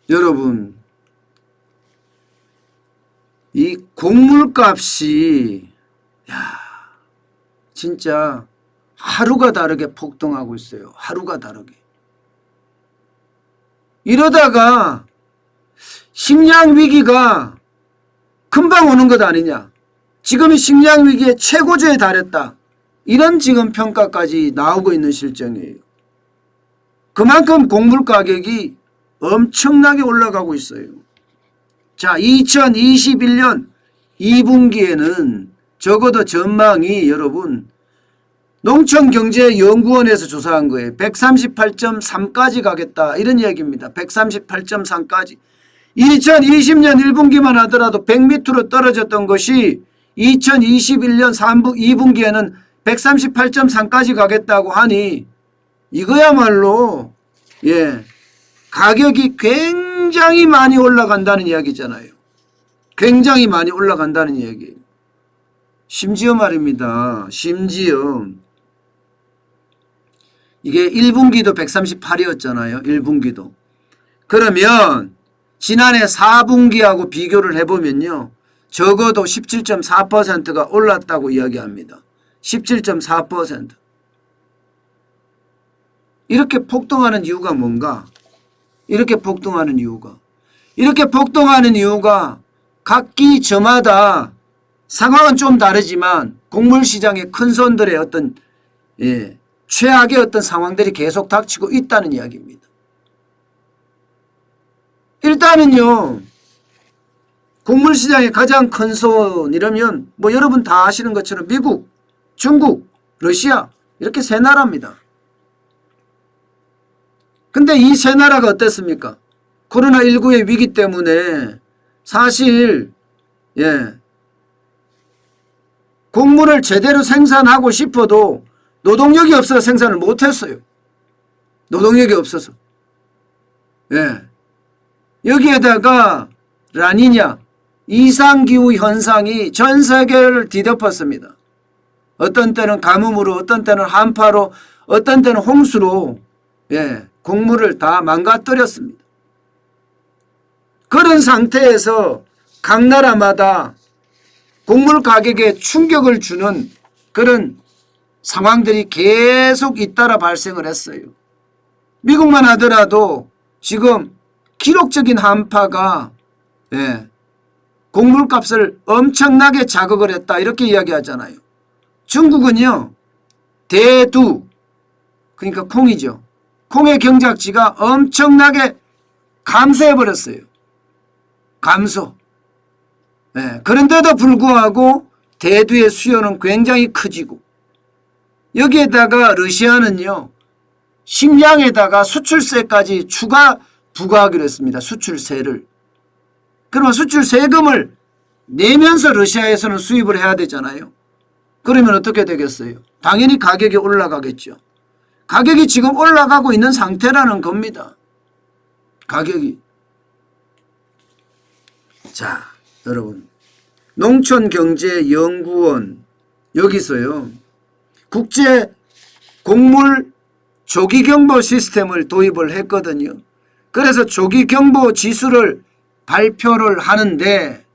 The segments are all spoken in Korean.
여러분, 이 곡물값이 진짜 하루가 다르게 폭등하고 있어요. 하루가 다르게. 이러다가 식량 위기가 금방 오는 것 아니냐. 지금이 식량 위기의 최고조에 달했다. 이런 지금 평가까지 나오고 있는 실정이에요. 그만큼 곡물 가격이 엄청나게 올라가고 있어요. 자, 2021년 2분기에는 적어도 전망이 여러분 농촌경제연구원에서 조사한 거예요. 138.3까지 가겠다 이런 이야기입니다. 138.3까지. 2020년 1분기만 하더라도 100m로 떨어졌던 것이 2021년 2분기에는 138.3까지 가겠다고 하니 이거야말로 가격이 굉장히 많이 올라간다는 이야기잖아요. 굉장히 많이 올라간다는 이야기예요. 심지어 말입니다. 심지어 이게 1분기도 138이었잖아요. 1분기도. 그러면 지난해 4분기하고 비교를 해보면요. 적어도 17.4%가 올랐다고 이야기합니다. 17.4%. 이렇게 폭등하는 이유가 뭔가? 이렇게 폭등하는 이유가 각기 저마다 상황은 좀 다르지만 곡물시장의 큰 손들의 어떤 최악의 어떤 상황들이 계속 닥치고 있다는 이야기입니다. 일단은요. 곡물시장의 가장 큰 손이라면 뭐 여러분 다 아시는 것처럼 미국, 중국, 러시아 이렇게 세 나라입니다. 근데 이 세 나라가 어땠습니까? 코로나19의 위기 때문에 사실 곡물을 제대로 생산하고 싶어도 노동력이 없어서 생산을 못했어요. 노동력이 없어서. 여기에다가 라니냐 이상기후 현상이 전 세계를 뒤덮었습니다. 어떤 때는 가뭄으로, 어떤 때는 한파로, 어떤 때는 홍수로 곡물을 다 망가뜨렸습니다. 그런 상태에서 각 나라마다 곡물 가격에 충격을 주는 그런 상황들이 계속 잇따라 발생을 했어요. 미국만 하더라도 지금 기록적인 한파가 곡물값을 엄청나게 자극을 했다 이렇게 이야기하잖아요. 중국은요. 대두 그러니까 콩이죠. 콩의 경작지가 엄청나게 감소해버렸어요. 감소. 그런데도 불구하고 대두의 수요는 굉장히 커지고 여기에다가 러시아는요. 식량에다가 수출세까지 추가 부과하기로 했습니다. 수출세를. 그러면 수출세금을 내면서 러시아에서는 수입을 해야 되잖아요. 그러면 어떻게 되겠어요? 당연히 가격이 올라가겠죠. 가격이 지금 올라가고 있는 상태라는 겁니다. 가격이. 자, 여러분. 농촌경제연구원 여기서요. 국제 곡물 조기경보 시스템을 도입을 했거든요. 그래서 조기경보 지수를 발표를 하는데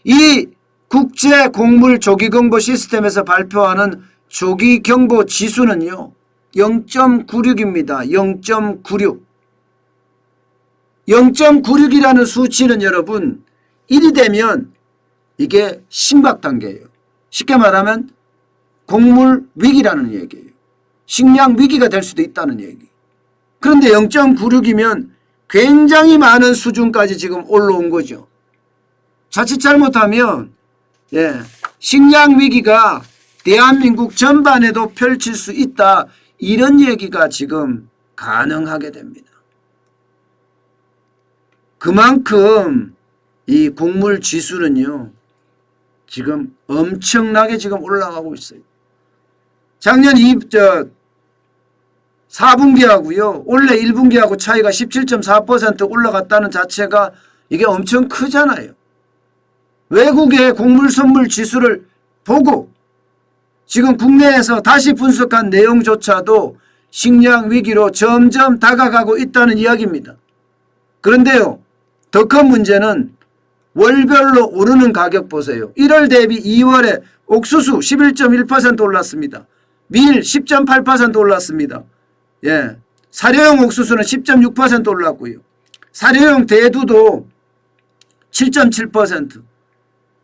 이 국제 곡물 조기경보 시스템에서 발표하는 조기경보 지수는요. 0.96입니다. 0.96. 0.96이라는 수치는 여러분 1이 되면 이게 심각 단계예요. 쉽게 말하면 곡물 위기라는 얘기예요. 식량 위기가 될 수도 있다는 얘기. 그런데 0.96이면 굉장히 많은 수준까지 지금 올라온 거죠. 자칫 잘못하면 식량 위기가 대한민국 전반에도 펼칠 수 있다. 이런 얘기가 지금 가능하게 됩니다. 그만큼 이 곡물 지수는요. 지금 엄청나게 지금 올라가고 있어요. 작년 4분기하고요. 올해 1분기하고 차이가 17.4% 올라갔다는 자체가 이게 엄청 크잖아요. 외국의 곡물 선물 지수를 보고 지금 국내에서 다시 분석한 내용조차도 식량 위기로 점점 다가가고 있다는 이야기입니다. 그런데요, 더 큰 문제는 월별로 오르는 가격 보세요. 1월 대비 2월에 옥수수 11.1% 올랐습니다. 밀 10.8% 올랐습니다. 예, 사료용 옥수수는 10.6% 올랐고요. 사료용 대두도 7.7%,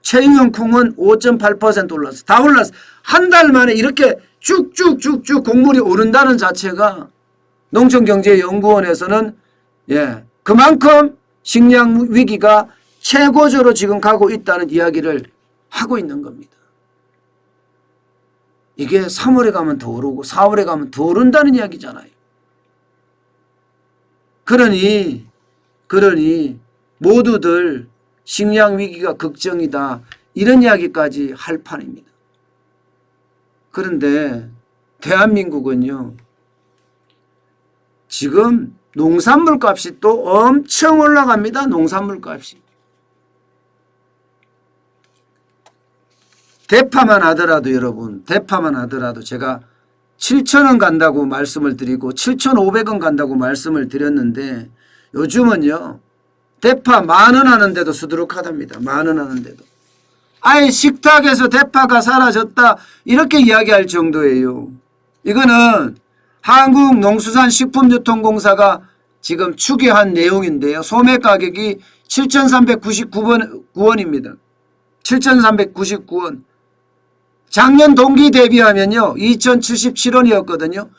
체유용 콩은 5.8% 올랐어요. 다 올랐어요. 한 달 만에 이렇게 쭉쭉쭉쭉 곡물이 오른다는 자체가 농촌경제연구원에서는 그만큼 식량 위기가 최고조로 지금 가고 있다는 이야기를 하고 있는 겁니다. 이게 3월에 가면 더 오르고 4월에 가면 더 오른다는 이야기잖아요. 그러니 모두들 식량 위기가 걱정이다, 이런 이야기까지 할 판입니다. 그런데 대한민국은요, 지금 농산물 값이 또 엄청 올라갑니다. 농산물 값이. 대파만 하더라도 여러분, 대파만 하더라도 제가 7,000원 간다고 말씀을 드리고 7,500원 간다고 말씀을 드렸는데 요즘은요, 대파 10,000원 하는데도 수두룩하답니다. 10,000원 하는데도. 아예 식탁에서 대파가 사라졌다, 이렇게 이야기할 정도예요. 이거는 한국농수산식품유통공사가 지금 추계한 내용인데요. 소매 가격이 7,399원입니다. 7,399원. 작년 동기 대비하면요, 2,077원이었거든요.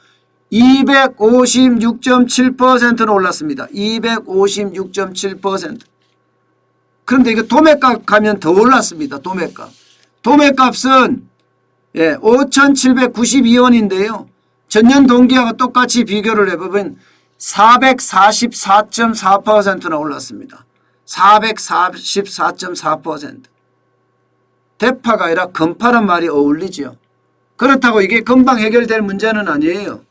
256.7%는 올랐습니다. 256.7%. 그런데 이거 도매값 가면 더 올랐습니다. 도매값. 도매값은 5,792원인데요. 전년 동기하고 똑같이 비교를 해보면 444.4%나 올랐습니다. 444.4%. 대파가 아니라 금파란 말이 어울리죠. 그렇다고 이게 금방 해결될 문제는 아니에요.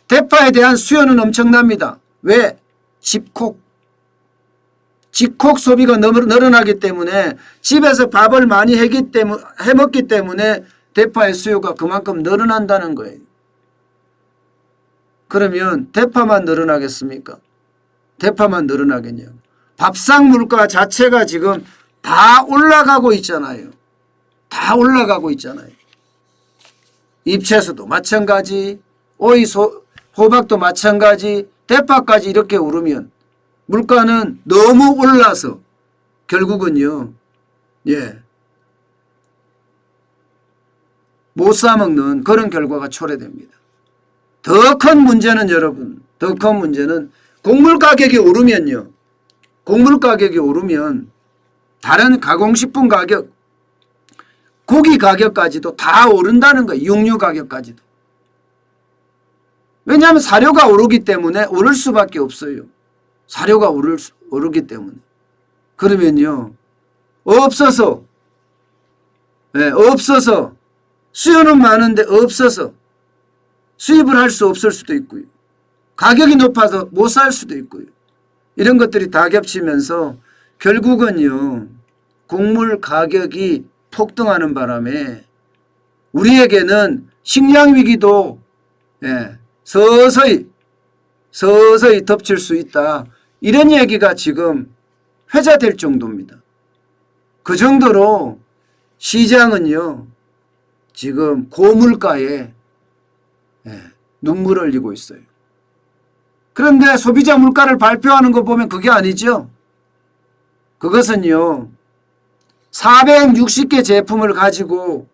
대파에 대한 수요는 엄청납니다. 왜? 집콕 소비가 늘어나기 때문에, 집에서 밥을 많이 해먹기 때문에 대파의 수요가 그만큼 늘어난다는 거예요. 그러면 대파만 늘어나겠습니까? 대파만 늘어나겠냐고. 밥상 물가 자체가 지금 다 올라가고 있잖아요. 다 올라가고 있잖아요. 잎채소도 마찬가지, 오이, 호박도 마찬가지, 대파까지 이렇게 오르면 물가는 너무 올라서 결국은요, 못 사먹는 그런 결과가 초래됩니다. 더 큰 문제는 여러분, 더 큰 문제는 곡물 가격이 오르면요, 곡물 가격이 오르면 다른 가공식품 가격, 고기 가격까지도 다 오른다는 거예요. 육류 가격까지도. 왜냐하면 사료가 오르기 때문에 오를 수밖에 없어요. 사료가 오르기 때문에. 그러면요, 없어서 수요는 많은데 없어서 수입을 할 수 없을 수도 있고요. 가격이 높아서 못 살 수도 있고요. 이런 것들이 다 겹치면서 결국은요, 곡물 가격이 폭등하는 바람에 우리에게는 식량 위기도 서서히 덮칠 수 있다, 이런 얘기가 지금 회자될 정도입니다. 그 정도로 시장은요, 지금 고물가에 눈물을 흘리고 있어요. 그런데 소비자 물가를 발표하는 거 보면 그게 아니죠. 그것은요, 460개 제품을 가지고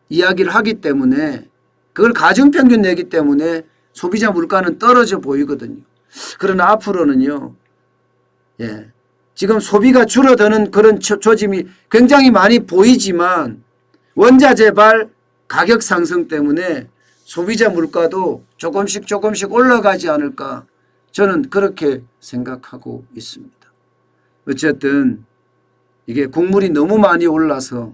이야기를 하기 때문에, 그걸 가중평균 내기 때문에 소비자 물가는 떨어져 보이거든요. 그러나 앞으로는요, 지금 소비가 줄어드는 그런 조짐이 굉장히 많이 보이지만 원자 재발 가격 상승 때문에 소비자 물가도 조금씩 올라가지 않을까, 저는 그렇게 생각하고 있습니다. 어쨌든 이게 곡물이 너무 많이 올라서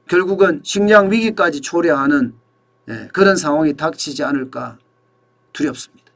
결국은 식량 위기까지 초래하는 그런 상황이 닥치지 않을까 두렵습니다.